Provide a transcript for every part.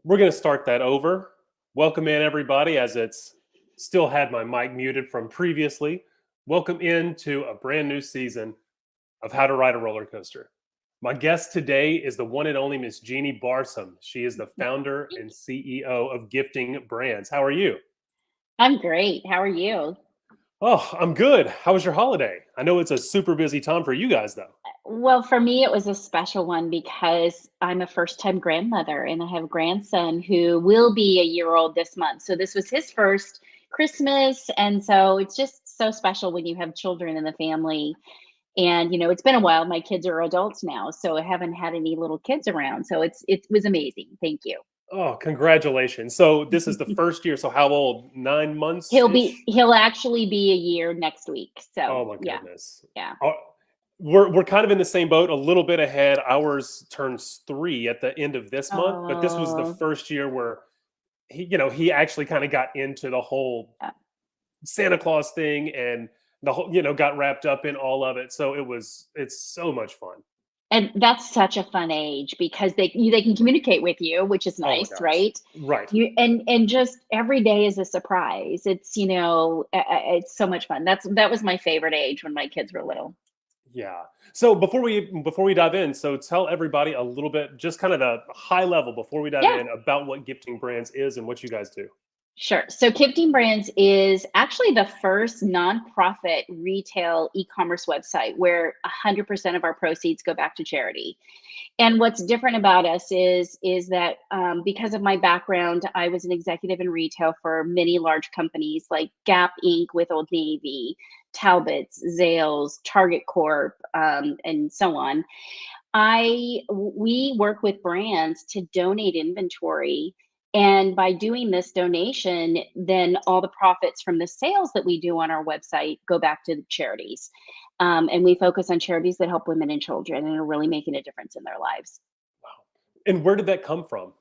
We're going to start that over. Welcome in, everybody, as it's still had my mic muted from previously. Welcome into a brand new season of How to Ride a Roller Coaster. My guest today is the one and only Miss Jeannie Barsam. She is the founder and CEO of Gifting Brands. How are you? I'm great. How are you? Oh, I'm good. How was your holiday? I know it's a super busy time for you guys, though. Well, for me, it was a special one because I'm a first-time grandmother and I have a grandson who will be a year old this month. So this was his first Christmas. And so it's just so special when you have children in the family. And, it's been a while. My kids are adults now, so I haven't had any little kids around. So it was amazing. Thank you. Oh, congratulations. So this is the first year. So how old? 9 months ish? He'll actually be a year next week. So Oh my yeah, goodness. yeah. Uh, we're kind of in the same boat, a little bit ahead. Ours turns 3 at the end of this month, but this was the Oh, first year where he actually kind of got into the whole yeah. Santa Claus thing and the whole, got wrapped up in all of it. So it's so much fun. And that's such a fun age because they can communicate with you, which is Oh my nice, gosh. right? Right. And just every day is a surprise. It's so much fun. That was my favorite age when my kids were little. Yeah. So before we dive in, so tell everybody a little bit, just kind of the high level before we dive Yeah. in about what Gifting Brands is and what you guys do. Sure. So Gifting Brands is actually the first nonprofit retail e-commerce website where 100% of our proceeds go back to charity. And what's different about us is that because of my background, I was an executive in retail for many large companies like Gap Inc. with Old Navy, Talbot's, Zales, Target Corp, and so on. We work with brands to donate inventory. And by doing this donation, then all the profits from the sales that we do on our website go back to the charities. And we focus on charities that help women and children and are really making a difference in their lives. Wow. And where did that come from?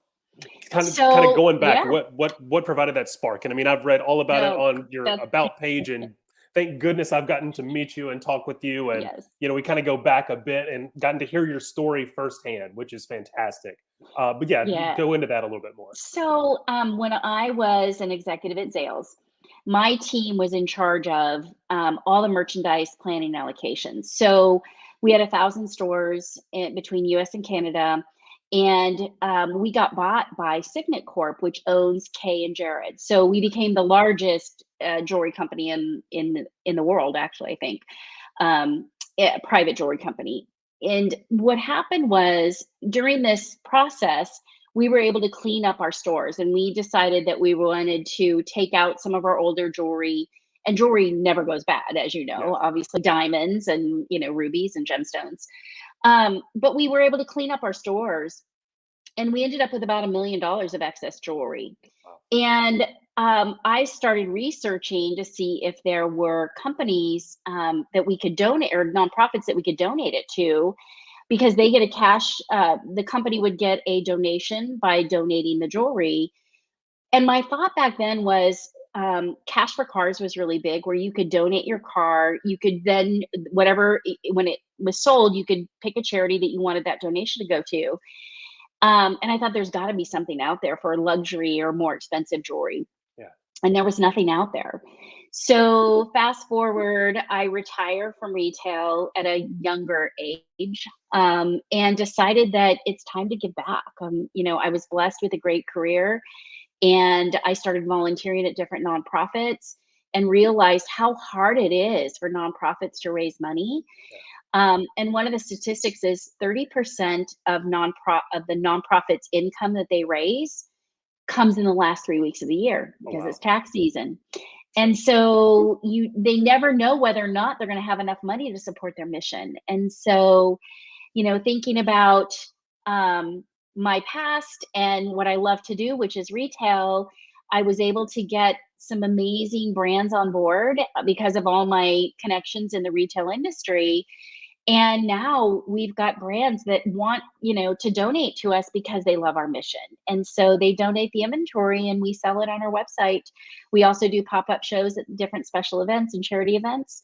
Kind of So, going back, yeah, what provided that spark? And I mean, I've read all about it no, on your that's, about page, and thank goodness I've gotten to meet you and talk with you. And yes. we kind of go back a bit and gotten to hear your story firsthand, which is fantastic. But yeah, Yeah. go into that a little bit more. So, when I was an executive at Zales, my team was in charge of all the merchandise planning allocations. So, we had 1,000 stores between US and Canada. And we got bought by Signet Corp, which owns Kay and Jared. So we became the largest jewelry company in the world, actually. I think a private jewelry company. And what happened was during this process, we were able to clean up our stores and we decided that we wanted to take out some of our older jewelry, and jewelry never goes bad, as you Yeah. know, obviously diamonds and rubies and gemstones. But we were able to clean up our stores and we ended up with about $1 million of excess jewelry. Wow. And I started researching to see if there were companies that we could donate, or nonprofits that we could donate it to, because they get a cash, the company would get a donation by donating the jewelry. And my thought back then was cash for cars was really big, where you could donate your car. You could then, when it was sold, you could pick a charity that you wanted that donation to go to. And I thought there's got to be something out there for luxury or more expensive jewelry. Yeah. And there was nothing out there. So fast forward, I retire from retail at a younger age, and decided that it's time to give back. I was blessed with a great career, and I started volunteering at different nonprofits and realized how hard it is for nonprofits to raise money. Yeah. And one of the statistics is 30% of the nonprofits' income that they raise comes in the last 3 weeks of the year Oh because it's wow. tax season. Sure. And so they never know whether or not they're going to have enough money to support their mission. And so, thinking about my past and what I love to do, which is retail, I was able to get some amazing brands on board because of all my connections in the retail industry. And now we've got brands that want, to donate to us because they love our mission. And so they donate the inventory and we sell it on our website. We also do pop-up shows at different special events and charity events.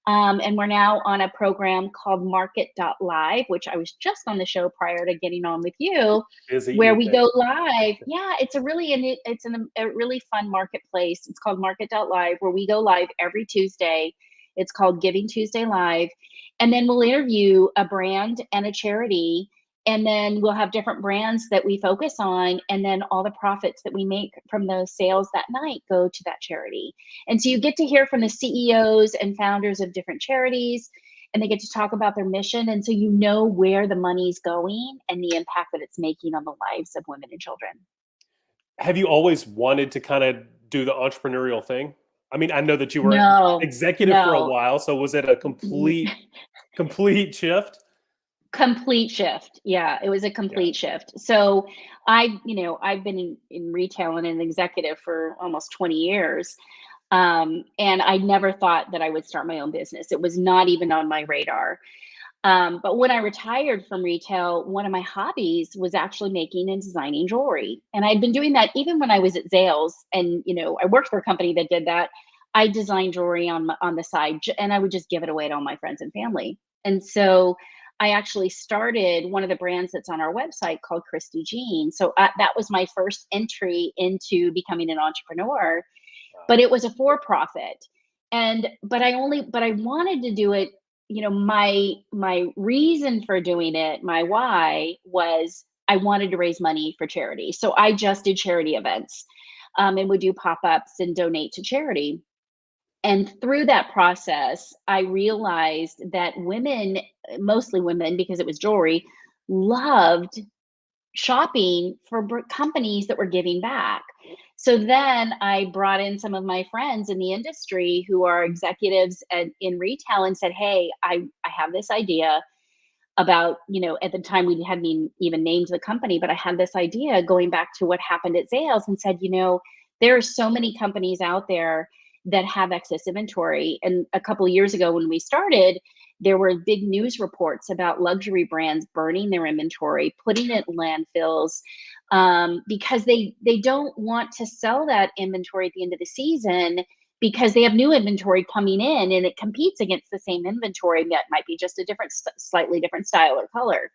And we're now on a program called Market.live, which I was just on the show prior to getting on with you, Busy where we evening. go live. Yeah, it's a really fun marketplace. It's called Market.live, where we go live every Tuesday. It's called Giving Tuesday Live. And then we'll interview a brand and a charity. And then we'll have different brands that we focus on. And then all the profits that we make from those sales that night go to that charity. And so you get to hear from the CEOs and founders of different charities, and they get to talk about their mission. And so you know where the money's going and the impact that it's making on the lives of women and children. Have you always wanted to kind of do the entrepreneurial thing? I mean, I know that you were No, executive for a no. while, so was it a complete shift? Complete shift. Yeah, it was a Yeah. complete shift. So I've been in retail and an executive for almost 20 years. And I never thought that I would start my own business. It was not even on my radar. But when I retired from retail, one of my hobbies was actually making and designing jewelry. And I'd been doing that even when I was at Zales. And, I worked for a company that did that. I designed jewelry on the side, and I would just give it away to all my friends and family. And so I actually started one of the brands that's on our website called Christy Jean. So that was my first entry into becoming an entrepreneur, Wow. but it was a for profit. But I wanted to do it. My reason for doing it, my why, was I wanted to raise money for charity. So I just did charity events, and would do pop-ups and donate to charity. And through that process, I realized that women, mostly women because it was jewelry, loved shopping for companies that were giving back. So then I brought in some of my friends in the industry who are executives in retail and said, "Hey, I have this idea about, at the time we hadn't even named the company, but I had this idea going back to what happened at Zales, and said, there are so many companies out there that have excess inventory. And a couple of years ago when we started, there were big news reports about luxury brands burning their inventory, putting it in landfills, because they don't want to sell that inventory at the end of the season because they have new inventory coming in and it competes against the same inventory that might be just a slightly different style or color.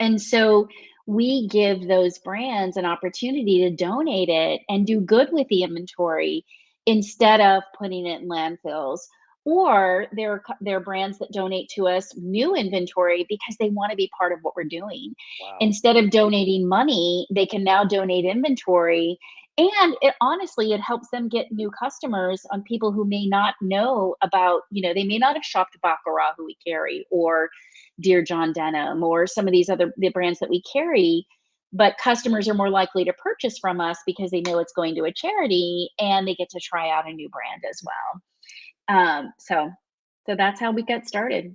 And so we give those brands an opportunity to donate it and do good with the inventory instead of putting it in landfills. Or there are brands that donate to us new inventory because they want to be part of what we're doing. Wow. Instead of donating money, they can now donate inventory. And it helps them get new customers on people who may not know about, they may not have shopped Baccarat, who we carry, or Dear John Denim, or some of the brands that we carry. But customers are more likely to purchase from us because they know it's going to a charity and they get to try out a new brand as well. So that's how we got started.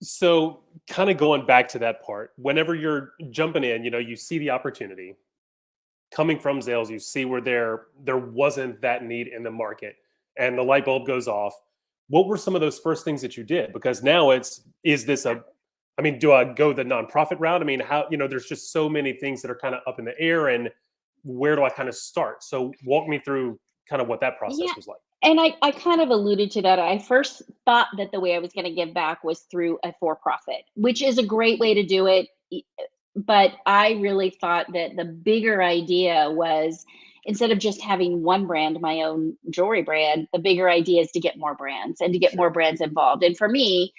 So, kind of going back to that part, whenever you're jumping in, you see the opportunity coming from Zales, you see where there wasn't that need in the market, and the light bulb goes off. What were some of those first things that you did? Because now is this a I mean, do I go the nonprofit route? I mean, how, there's just so many things that are kind of up in the air, and where do I kind of start? So walk me through kind of what that Yeah. process was like. And I kind of alluded to that. I first thought that the way I was going to give back was through a for profit, which is a great way to do it. But I really thought that the bigger idea was, instead of just having one brand, my own jewelry brand, the bigger idea is to get more brands and to get more Sure. brands involved. And for me,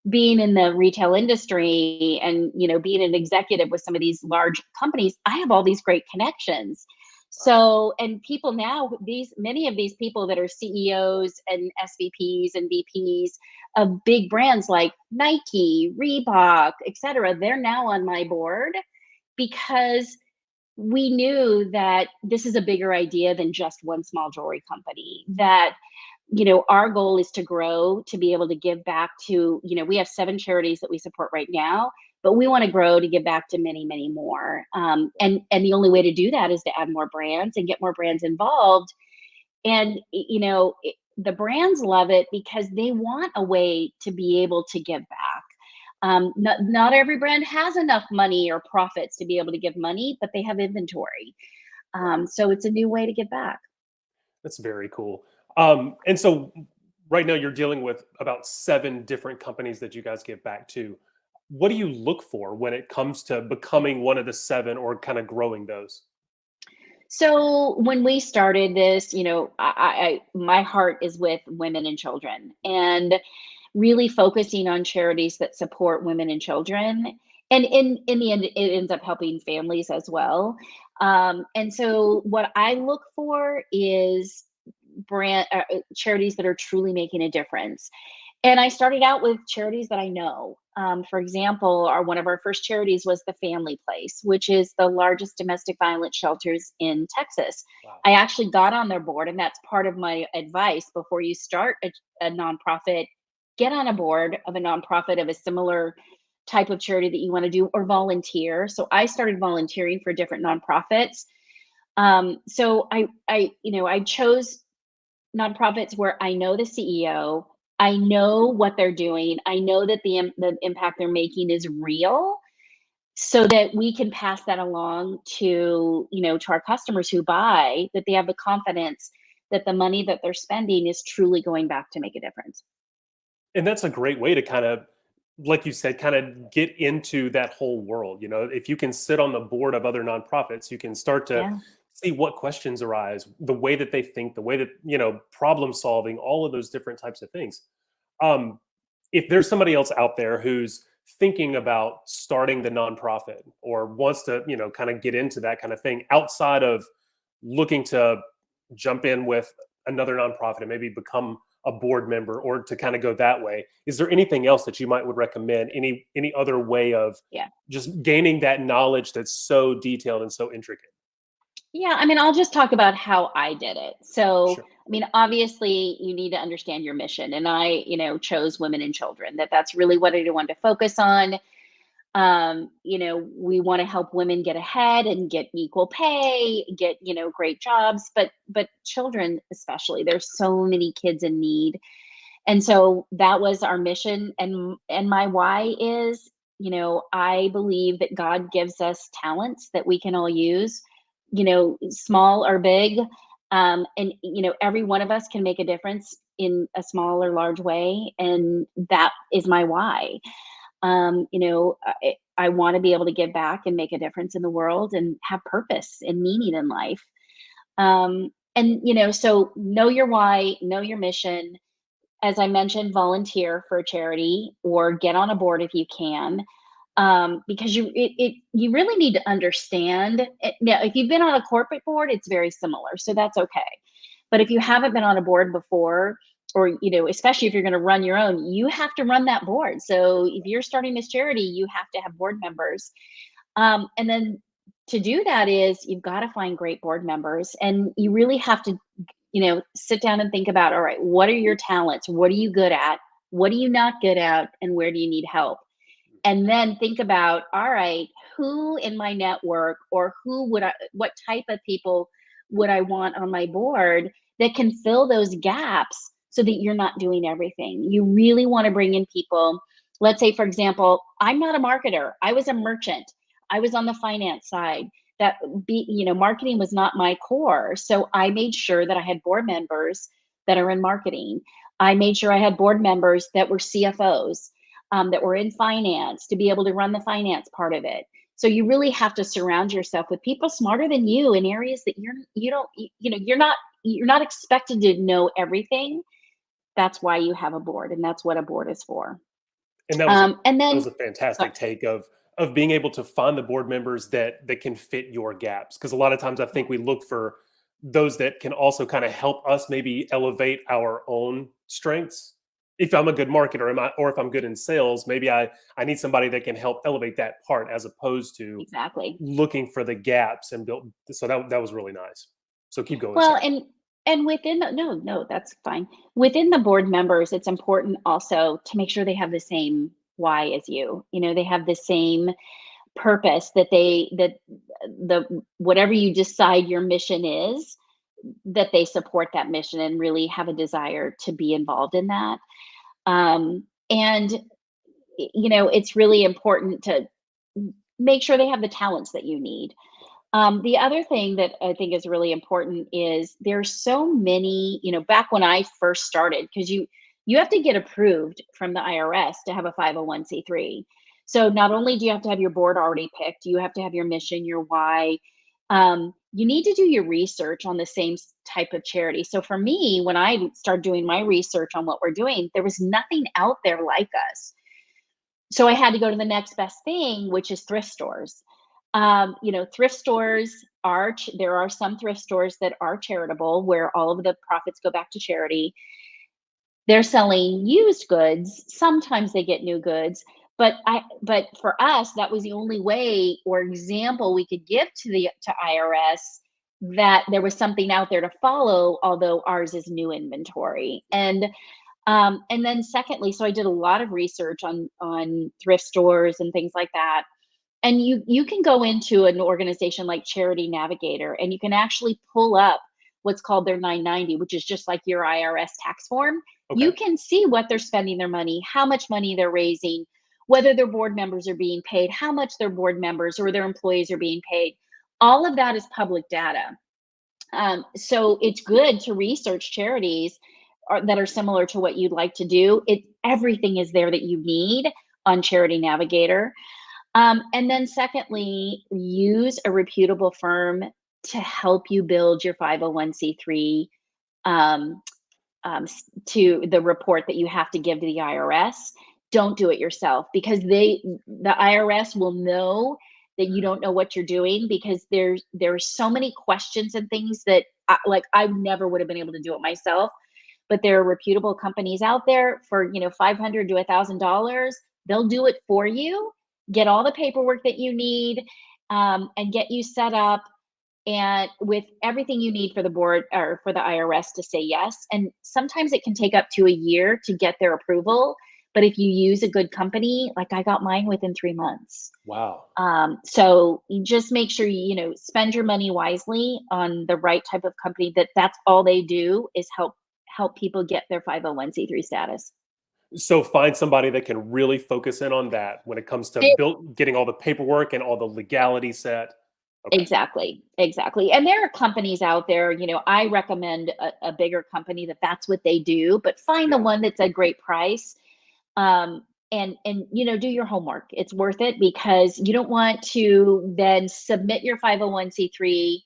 being in the retail industry and being an executive with some of these large companies, I have all these great connections. Wow. So, and people now, these many of these people that are CEOs and SVPs and VPs of big brands like Nike, Reebok, etc., they're now on my board because we knew that this is a bigger idea than just one small jewelry company. That our goal is to grow, to be able to give back to, we have 7 charities that we support right now, but we want to grow to give back to many, many more. And the only way to do that is to add more brands and get more brands involved. And, the brands love it because they want a way to be able to give back. Not every brand has enough money or profits to be able to give money, but they have inventory. So it's a new way to give back. That's very cool. And so right now you're dealing with about 7 different companies that you guys give back to. What do you look for when it comes to becoming one of the 7 or kind of growing those? So when we started this, my heart is with women and children, and really focusing on charities that support women and children. And in the end, it ends up helping families as well. And so what I look for is charities that are truly making a difference. And I started out with charities that I know. For example, one of our first charities was the Family Place, which is the largest domestic violence shelters in Texas. Wow. I actually got on their board, and that's part of my advice before you start a nonprofit. Get on a board of a nonprofit of a similar type of charity that you want to do, or volunteer. So I started volunteering for different nonprofits. I chose nonprofits where I know the CEO, I know what they're doing, I know that the impact they're making is real, so that we can pass that along to our customers who buy, that they have the confidence that the money that they're spending is truly going back to make a difference. And that's a great way to kind of, like you said, kind of get into that whole world. If you can sit on the board of other nonprofits, you can start to Yeah. see what questions arise, the way that they think, the way that, problem solving, all of those different types of things. Um, if there's somebody else out there who's thinking about starting the nonprofit or wants to, kind of get into that kind of thing outside of looking to jump in with another nonprofit and maybe become a board member or to kind of go that way, is there anything else that you might would recommend, any other way of Yeah. just gaining that knowledge that's so detailed and so intricate? Yeah, I mean, I'll just talk about how I did it. So, Sure. I mean, obviously, you need to understand your mission, and I chose women and children. That's really what I wanted to focus on. We want to help women get ahead and get equal pay, get great jobs, but children especially. There's so many kids in need, and so that was our mission. And my why is, I believe that God gives us talents that we can all use, small or big. And every one of us can make a difference in a small or large way. And that is my why. I want to be able to give back and make a difference in the world and have purpose and meaning in life. So know your why, know your mission. As I mentioned, volunteer for a charity or get on a board if you can, because you really need to understand. Now, if you've been on a corporate board, it's very similar, so that's okay. But if you haven't been on a board before, or especially if you're going to run your own, you have to run that board. So if you're starting this charity, you have to have board members, and then to do that is you've got to find great board members, and you really have to sit down and think about, all right, what are your talents? What are you good at? What are you not good at? And where do you need help? And then think about, all right, who in my network, or what type of people would I want on my board that can fill those gaps so that you're not doing everything. You really want to bring in people. Let's say, for example, I'm not a marketer. I was a merchant. I was on the finance side. Marketing was not my core. So I made sure that I had board members that are in marketing. I made sure I had board members that were CFOs, that were in finance, to be able to run the finance part of it. So you really have to surround yourself with people smarter than you in areas that you're not expected to know everything. That's why you have a board, and that's what a board is for. And that was a And then, fantastic take of being able to find the board members that can fit your gaps. Because a lot of times I think we look for those that can also kind of help us maybe elevate our own strengths. If I'm a good marketer, or if I'm good in sales, maybe I need somebody that can help elevate that part as opposed to exactly. looking for the gaps and build. So that was really nice. So keep going. Well, Sorry. and within no, that's fine. Within the board members, it's important also to make sure they have the same why as you. They have the same purpose, that the whatever you decide your mission is, that they support that mission and really have a desire to be involved in that. And it's really important to make sure they have the talents that you need. The other thing that I think is really important is there's so many, back when I first started, because you have to get approved from the IRS to have a 501(c)(3). So not only do you have to have your board already picked, you have to have your mission, your why. You need to do your research on the same type of charity. So for me, when I started doing my research on what we're doing, there was nothing out there like us. So I had to go to the next best thing, which is thrift stores. Thrift stores there are some thrift stores that are charitable, where all of the profits go back to charity. They're selling used goods. Sometimes they get new goods, but for us, that was the only way or example we could give to IRS that there was something out there to follow, although ours is new inventory. And then secondly, so I did a lot of research on thrift stores and things like that. And you can go into an organization like Charity Navigator, and you can actually pull up what's called their 990, which is just like your IRS tax form. You Okay. can see what they're spending their money, how much money they're raising, whether their board members are being paid, how much their board members or their employees are being paid. All of that is public data. So it's good to research charities that are similar to what you'd like to do. Everything is there that you need on Charity Navigator. And then secondly, use a reputable firm to help you build your 501(c)(3 to the report that you have to give to the IRS. Don't do it yourself, because the IRS will know that you don't know what you're doing, because there's so many questions and things that I never would have been able to do it myself. But there are reputable companies out there for $500 to $1,000. They'll do it for you, get all the paperwork that you need, and get you set up and with everything you need for the board or for the IRS to say yes. And sometimes it can take up to a year to get their approval. But if you use a good company, like I got mine within 3 months. Wow. So you just make sure you spend your money wisely on the right type of company. That's all they do is help people get their 501(c)(3) status. So find somebody that can really focus in on that when it comes to getting all the paperwork and all the legality set. Okay. Exactly. And there are companies out there, I recommend a bigger company that's what they do, but find the Yeah. one that's a great price. And do your homework. It's worth it, because you don't want to then submit your 501(c)(3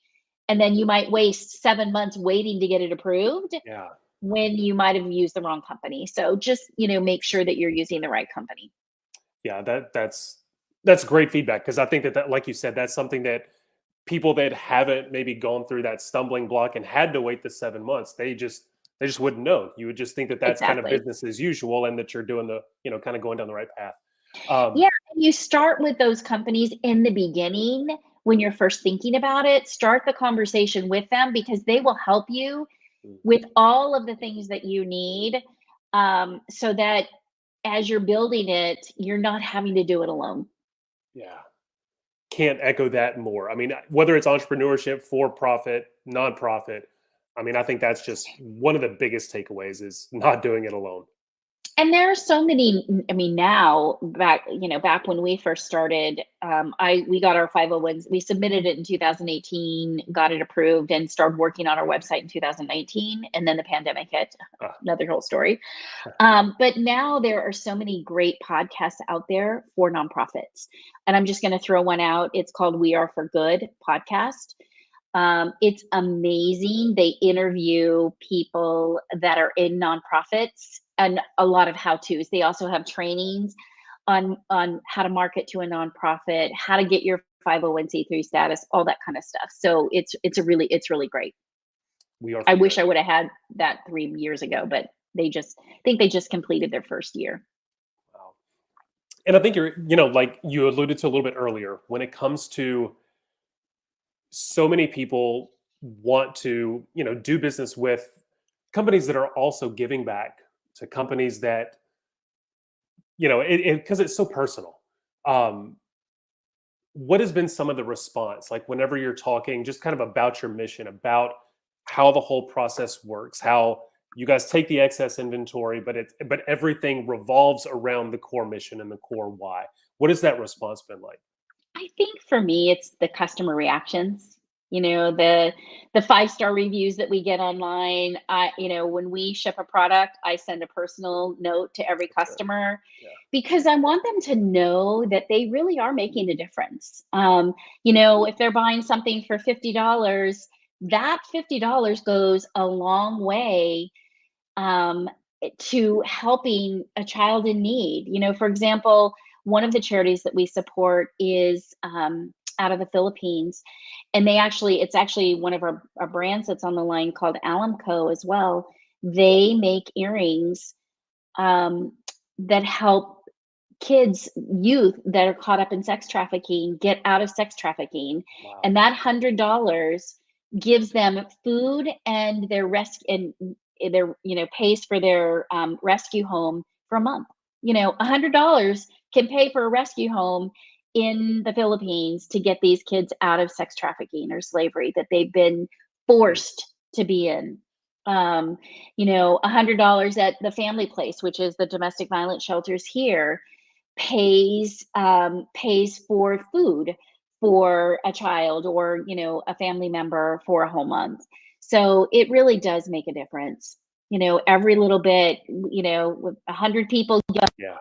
and then you might waste 7 months waiting to get it approved Yeah. when you might have used the wrong company. So just, make sure that you're using the right company. Yeah. That's great feedback, because I think that, like you said, that's something that people that haven't maybe gone through that stumbling block and had to wait the 7 months, they just wouldn't know. You would just think that that's kind of Exactly. business as usual, and that you're doing the kind of going down the right path. Yeah, and you start with those companies in the beginning when you're first thinking about it. Start the conversation with them, because they will help you Mm, with all of the things that you need, so that as you're building it, you're not having to do it alone. yeah. Can't echo that more. I mean, whether it's entrepreneurship, for profit, nonprofit, I mean, I think that's just one of the biggest takeaways is not doing it alone. And there are so many. I mean, now back when we first started, we got our 501s. We submitted it in 2018, got it approved, and started working on our website in 2019. And then the pandemic hit. Ah, Another whole story. But now there are so many great podcasts out there for nonprofits, and I'm just going to throw one out. It's called "We Are for Good" podcast. It's amazing. They interview people that are in nonprofits and a lot of how-tos. They also have trainings on how to market to a nonprofit, how to get your 501(c)(3) status, all that kind of stuff. So it's really great. we are I for wish good. I would have had that 3 years ago, but I think they just completed their first year. Wow. And I think like you alluded to a little bit earlier, when it comes to so many people want to, do business with companies that are also giving back to companies that, because it's so personal. Um, what has been some of the response, like whenever you're talking just kind of about your mission, about how the whole process works, how You guys take the excess inventory, but everything revolves around the core mission and the core why. What has that response been like? I think for me, it's the customer reactions. The 5-star reviews that we get online. When we ship a product, I send a personal note to every That's good. customer Yeah. because I want them to know that they really are making a difference. If they're buying something for $50, that $50 goes a long way um, to helping a child in need. For example, one of the charities that we support is out of the Philippines, and it's actually one of our brands that's on the line called Alamco as well. They make earrings um, that help youth that are caught up in sex trafficking get out of sex trafficking, Wow. and that $100 gives them food and their pays for their rescue home for a month. $100 can pay for a rescue home in the Philippines to get these kids out of sex trafficking or slavery that they've been Mm. forced to be in. $100 at the family place, which is the domestic violence shelters here, pays for food for a child or a family member for a whole month. So it really does make a difference. Every little bit. With 100 people, Yeah.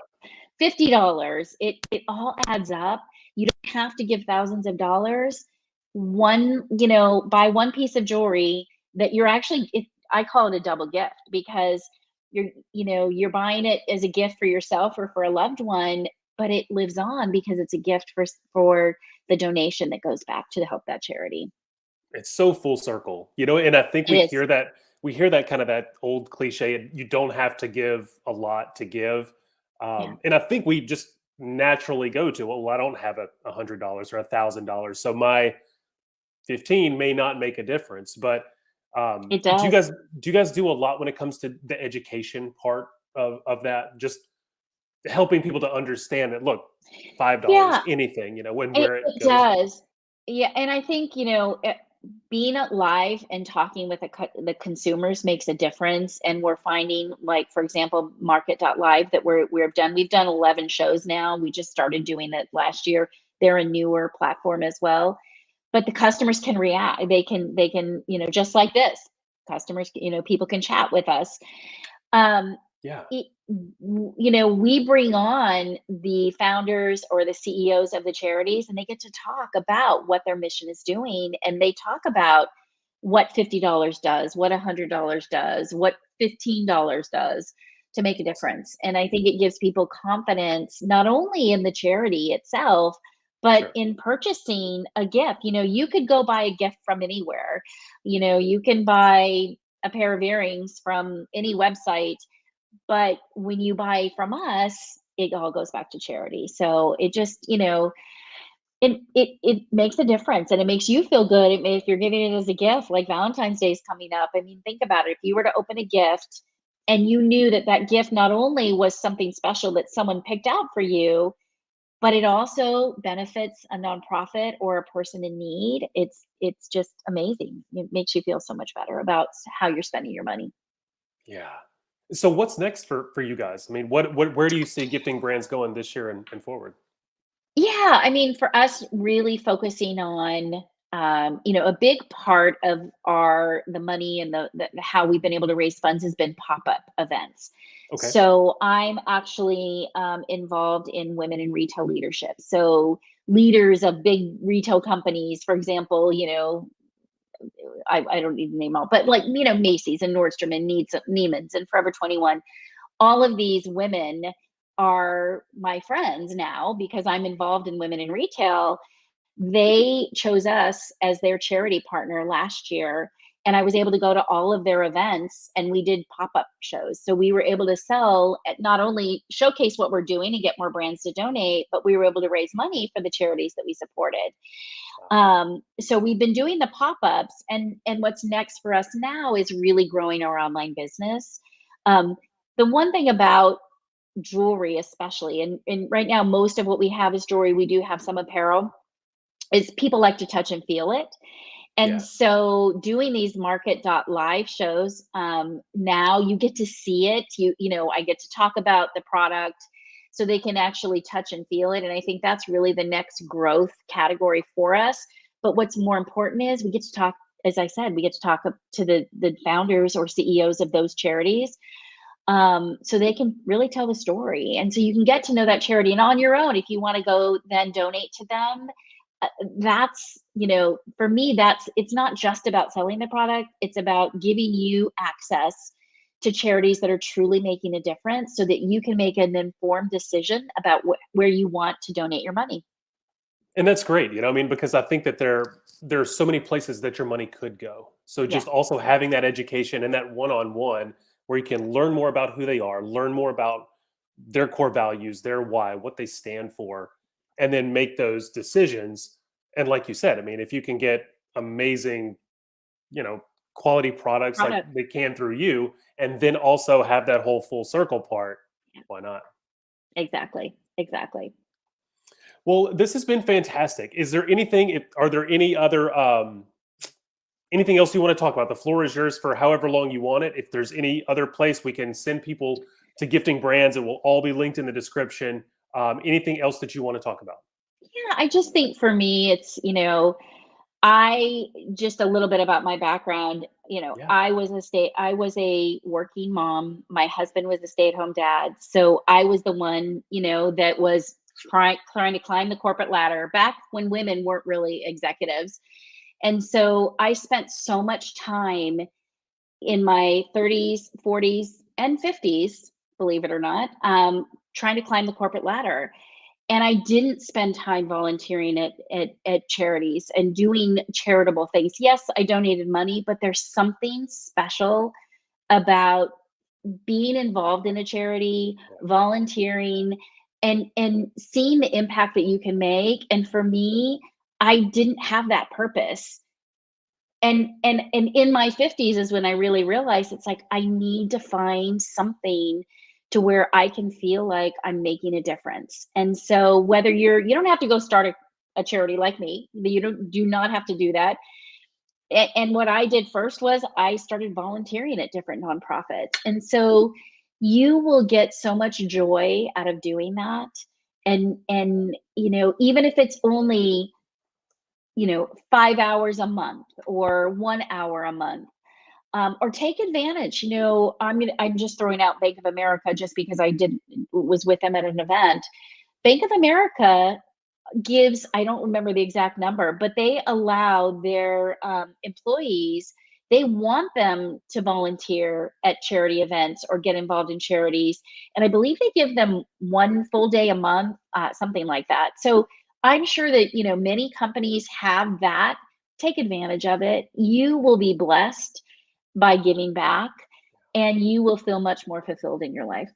$50. It all adds up. You don't have to give thousands of dollars. Buy one piece of jewelry that I call it a double gift because you're buying it as a gift for yourself or for a loved one, but it lives on because it's a gift for the donation that goes back to help that charity. It's so full circle, and I think It is. we hear that kind of that old cliche, you don't have to give a lot to give. Yeah. And I think we just naturally go to, well, I don't have $100 or $1,000. So my 15 may not make a difference. But It do you does. guys do a lot when it comes to the education part of that? Just helping people to understand that, look, $5, Yeah. anything, when It where it it goes from. does. Yeah, and I think, being at live and talking with the consumers makes a difference, and we're finding, like, for example, Market.live that we've done 11 shows now. We just started doing it last year. They're a newer platform as well, but the customers can react. They can, just like this, people can chat with us. Um, Yeah. we bring on the founders or the CEOs of the charities, and they get to talk about what their mission is doing. And they talk about what $50 does, what $100 does, what $15 does to make a Awesome. difference. And I think it gives people confidence, not only in the charity itself, but Sure. in purchasing a gift. You could go buy a gift from anywhere. You can buy a pair of earrings from any website, but when you buy from us, it all goes back to charity. So it just, it makes a difference, and it makes you feel good. If you're giving it as a gift, like Valentine's Day is coming up. I mean, think about it. If you were to open a gift and you knew that that gift not only was something special that someone picked out for you, but it also benefits a nonprofit or a person in need, it's just amazing. It makes you feel so much better about how you're spending your money. Yeah. So what's next for you guys? I mean, what where do you see gifting brands going this year and forward? Yeah, I mean, for us, really focusing on, a big part of the money and how we've been able to raise funds has been pop-up events. Okay. So I'm actually involved in women in retail leadership. So leaders of big retail companies, for example, I don't need to name all, but like, Macy's and Nordstrom and Neiman's and Forever 21, all of these women are my friends now because I'm involved in women in retail. They chose us as their charity partner last year, and I was able to go to all of their events, and we did pop-up shows. So we were able to not only showcase what we're doing and get more brands to donate, but we were able to raise money for the charities that we supported. Wow. So we've been doing the pop-ups, and what's next for us now is really growing our online business. Um, the one thing about jewelry, especially, and right now most of what we have is jewelry. We do have some apparel. Is people like to touch and feel it, And Yeah. so doing these market.live shows, now you get to see it. I get to talk about the product so they can actually touch and feel it. And I think that's really the next growth category for us. But what's more important is we get to talk, as I said, we get to talk to the founders or CEOs of those charities, so they can really tell the story. And so you can get to know that charity. And on your own, if you want to go then donate to them, that's, for me, it's not just about selling the product, it's about giving you access to charities that are truly making a difference so that you can make an informed decision about where you want to donate your money. And that's great, I mean, because I think that there's so many places that your money could go. So Yeah. just also having that education and that one-on-one where you can learn more about who they are, learn more about their core values, their why, what they stand for, and then make those decisions. And like you said, I mean, if you can get amazing, you know, quality products like Product. they can through you, and then also have that whole full circle part, why not? Exactly. Exactly. Well, this has been fantastic. Is there anything? Are there any other anything else you want to talk about? The floor is yours for however long you want it. If there's any other place we can send people to gifting brands, it will all be linked in the description. Anything else that you want to talk about? Yeah, I just think for me, I just a little bit about my background. Yeah. I was a working mom. My husband was a stay-at-home dad. So I was the one, that was trying to climb the corporate ladder back when women weren't really executives. And so I spent so much time in my 30s, 40s, and 50s, believe it or not, trying to climb the corporate ladder. And I didn't spend time volunteering at charities and doing charitable things. Yes, I donated money, but there's something special about being involved in a charity, Yeah. volunteering, and seeing the impact that you can make. And for me, I didn't have that purpose. And in my 50s is when I really realized it's like I need to find something to where I can feel like I'm making a difference. And so whether you don't have to go start a charity like me. You do not have to do that. And what I did first was I started volunteering at different nonprofits. And so you will get so much joy out of doing that. And even if it's only 5 hours a month or 1 hour a month, or take advantage. I'm just throwing out Bank of America just because I did was with them at an event. Bank of America gives, I don't remember the exact number, but they allow their employees, they want them to volunteer at charity events or get involved in charities. And I believe they give them one full day a month, something like that. So I'm sure that, many companies have that. Take advantage of it. You will be blessed by giving back, and you will feel much more fulfilled in your life.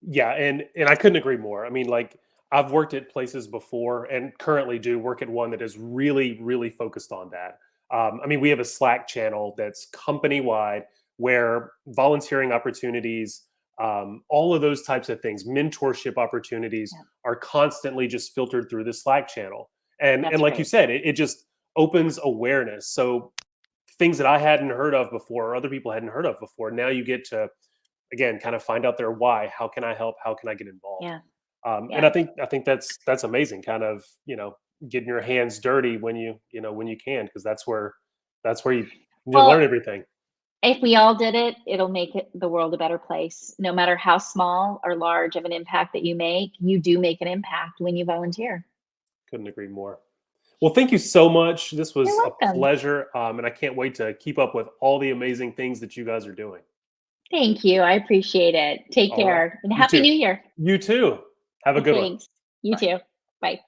Yeah, and I couldn't agree more. I mean, like I've worked at places before and currently do work at one that is really, really focused on that. I mean, we have a Slack channel that's company wide where volunteering opportunities, all of those types of things, mentorship opportunities Yeah, are constantly just filtered through the Slack channel. And that's like you great. said, it just opens awareness. So things that I hadn't heard of before or other people hadn't heard of before, now you get to again kind of find out their why. How can I help? How can I get involved? Yeah, And yeah. I think that's amazing. Kind of getting your hands dirty when when you can, because that's where you learn Well, everything. if we all did it, it'll make the world a better place. No matter how small or large of an impact that you make, you do make an impact when you volunteer. Couldn't agree more. Well, thank you so much. This You're was a welcome. pleasure, and I can't wait to keep up with all the amazing things that you guys are doing. Thank you. I appreciate it. Take All right, care and you Happy too. New Year. You too. Have a good one. Thanks. You Bye. too. Bye.